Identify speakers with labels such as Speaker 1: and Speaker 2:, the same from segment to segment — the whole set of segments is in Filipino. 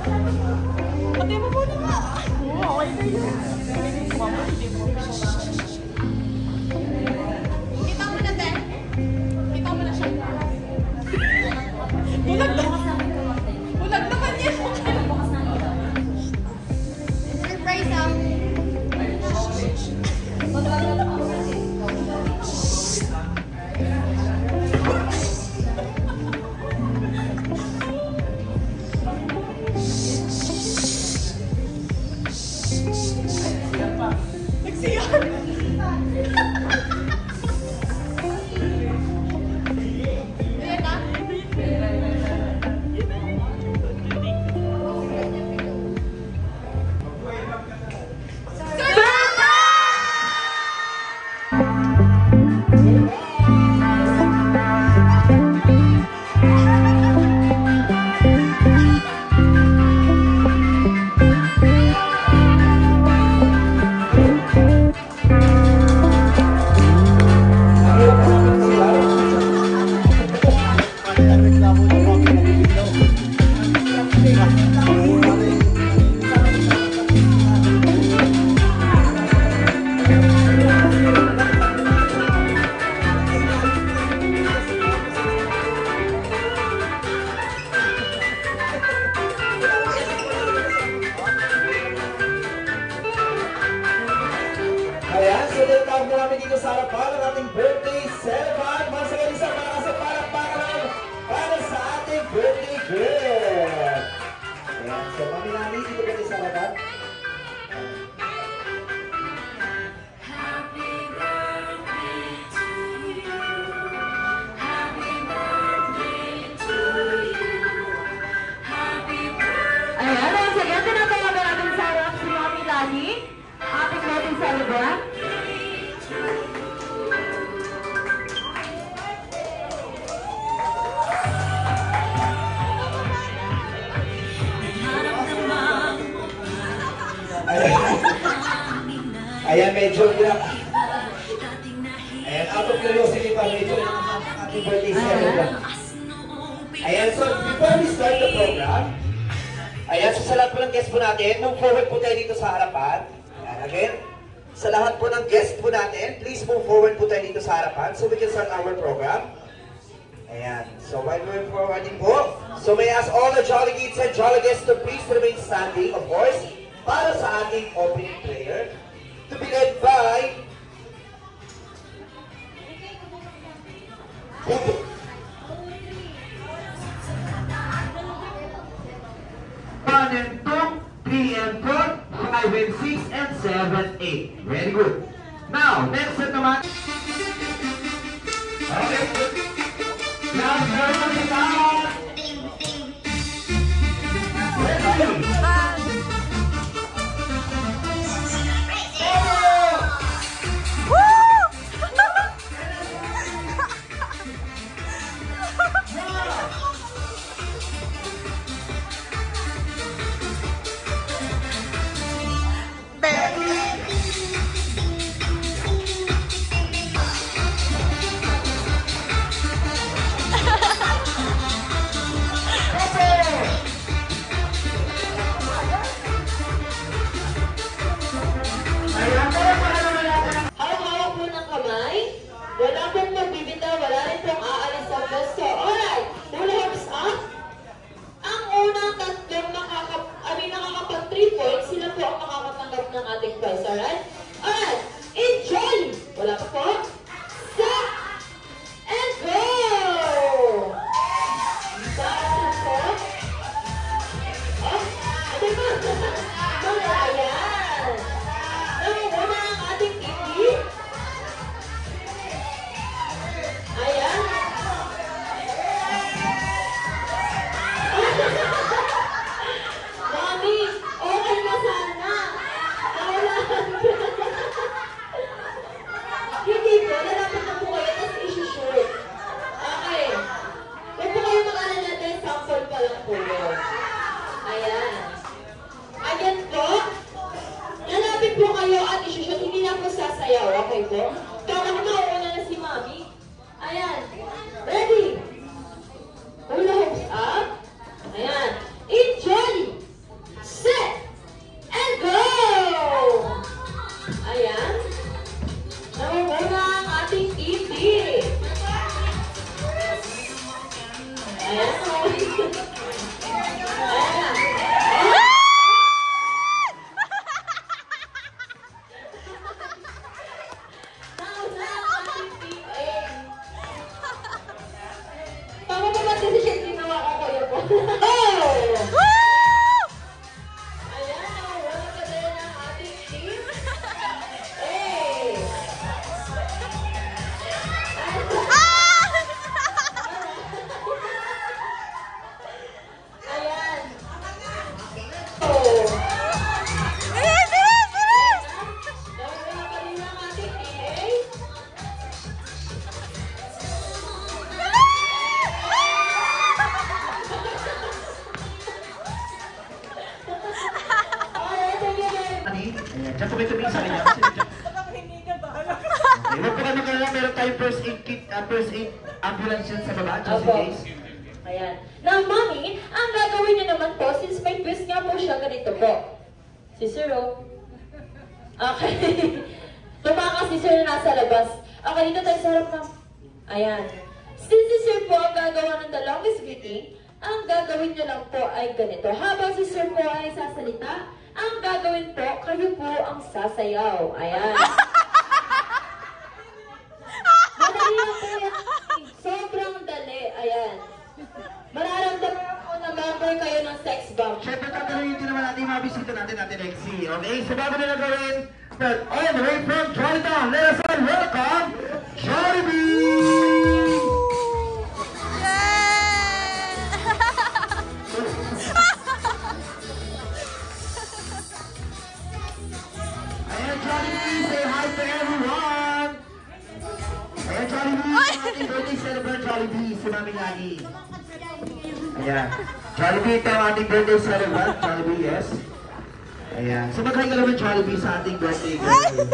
Speaker 1: Pati mo muna nga. Oo, okay na yun. Mama, hindi mo. Kita mo na, te. Kita mo na siya. Bulag na. Bulag naman yan. Surprise, ah.
Speaker 2: Ayan, so tinatawag na namin dito sa harapan ang ating birthday celebrant. Masagal isang malakas sa palakpakan para sa ating birthday girl. Ayan, so kami namin dito ba sa harapan?
Speaker 3: Ayan, once again, tinatawagan natin sa harap si Mami Lani, ating birthday celebrant.
Speaker 2: Ayan, medyo grab. Ayan, out of curiosity pa, medyo ating birthday celebrant. Ayan, so before we start the program, ayan, so sa lahat po ng guest po natin, move forward po tayo dito sa harapan. Ayan, again, sa lahat po ng guest po natin, please move forward po tayo dito sa harapan so we can start our program. Ayan, so while we're forwarding po, so may I ask all the Jolly Kids and Jolly guests to please remain standing, of course, para sa ating opening prayer, to be led by Bubu. 1 and 2, 3 and 4, 5 and 6 and 7, 8. Very good. Now, next set naman. Okay. Now,
Speaker 3: Ayan.
Speaker 2: Johnny. Ayan, dyan po kayo tumingin sa kanya. Okay, huwag po kayo magalala, meron tayong first aid kit, first aid ambulance yan sa baba, just in case.
Speaker 3: Ayan. Now, Mommy, ang gagawin niyo naman po, since may twist nga po siya, ganito po. Si Sir, oh. Okay. Tumakas si Sir na nasa labas. Okay, dito tayo sa harap na. Ayan. Since si Sir po ang gagawa ng the longest greeting, ang gagawin niyo lang po ay ganito. Habang si Sir po ay sasalita, ang gagawin po, kayo po ang sasayaw. Ayan. Madali lang po yan. Sobrang dali. Ayan. Mararamdaman ko na member kayo ng sex bomb.
Speaker 2: Siyempre, tatanungin din naman natin yung mga bisita natin, Ate Lexie. Okay, so bago nila gawin, but all the way from Jollitown, let us all welcome Jollibee! Ayan, Jollibee, say hi to everyone! Ayan, Jollibee, sa ating birthday celebrant, Jollibee, si Mami Lani. Ayan. Jollibee, ito ang ating birthday celebrant. Jollibee, yes. Ayan. So mag-hi ka naman, Jollibee, sa ating birthday girl.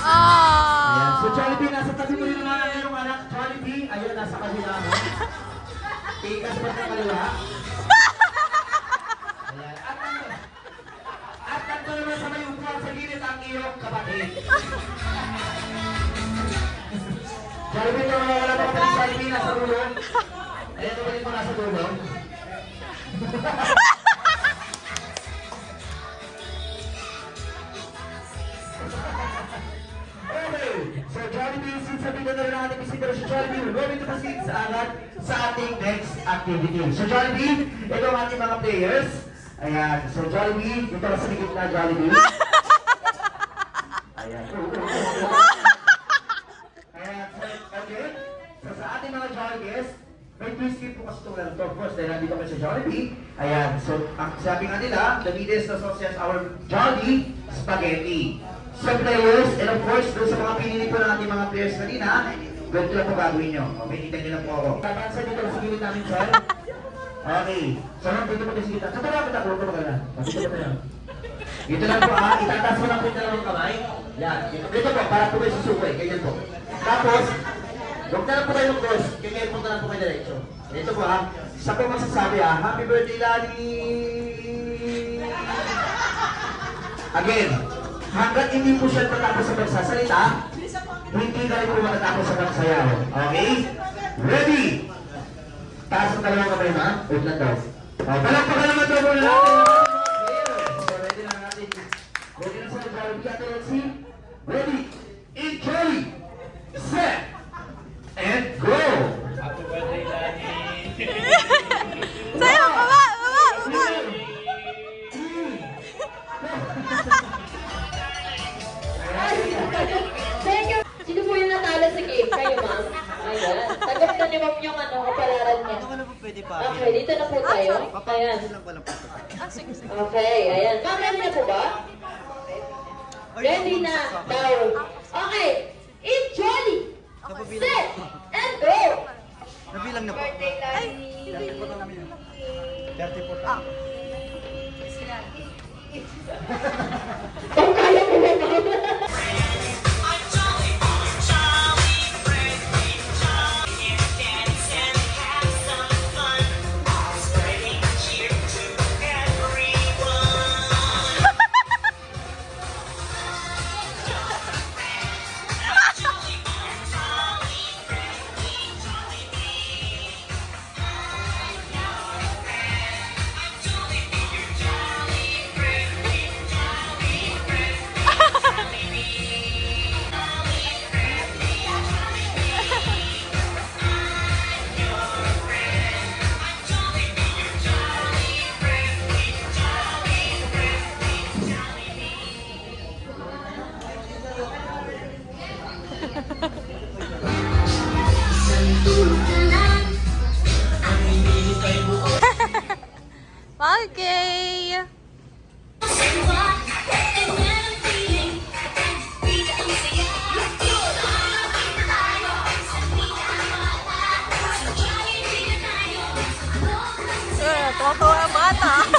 Speaker 2: Ayan. So Jollibee, nasa tabi mo rin naman ang iyong anak. Jollibee, ayun, nasa kabila mo. Tikas pa sa kaliwa. Ayan. At kanto naman sa may upuan sa gilid ang iyong kapatid. Jollibee, ito mga wala pa kami sa Jollibee, nasa dulo. Ayan, tumalit mo nasa dulo. Okay, so Jollibee, since sabi na rin ang ating bisita sa Jollibee, we're going to proceed sa ating next activity. So Jollibee, ito ang ating mga players. Ayan, so Jollibee, ito sa likod na Jollibee. Ayan. Okay, so sa ating mga Jollibees, may twist po kasi itong ito. Of course, dahil nandito kami sa Jollibee. Ayan, so ang sabi nga nila, the neatest associates our Jolly Spaghetti. So players, and of course, doon sa mga pinili po ng ating mga players kanina, ganito lang po gagawin nyo. Okay, kita nyo lang po ako. Tatansa dito sa gilid namin, sir. Okay, so dito po kayo sa gilid. Katalapit ako, huwag ka magana. Dito po lang. Dito lang po itataas mo lang po yung dalawang kamay. Yan, dito po, para po kayo susukay, ganyan po. Tapos, huwag na lang po kayo ng cross, kaya punta lang po kayo diretso. Ito po isa po masasabi Happy birthday, Lani! Again, hanggat hindi po siya matapos sa pagsasalita, hindi ka rin po matatapos sa pagsayaw. Okay? Ready? Taas ang dalawang kamay, ha? Wait lang daw. Palakpakan naman daw muna natin. So, ready na natin. Ready na sa Jollibee, Ate Lexie? Ready? Enjoy! Set! And go!
Speaker 4: Happy birthday, Lani!
Speaker 1: Sa'yo, baba! Baba! Baba!
Speaker 3: Thank you! Sino po yung natalo sa game? Kayo, ma'am? Ayan. Tanggap na ni ma'am yung kapalaran niya. Okay, dito na po tayo. Ayan. Okay, ayan. Ma'am, ready na po ba? Ready na daw. Okay. In Jolly! Set! And go!
Speaker 4: Nabilang na po.
Speaker 3: Birthday, Lani!
Speaker 4: 34 na.
Speaker 3: Kung kaya mo ba, ma'am?
Speaker 1: Okay. Tuwa-tuwa ang bata.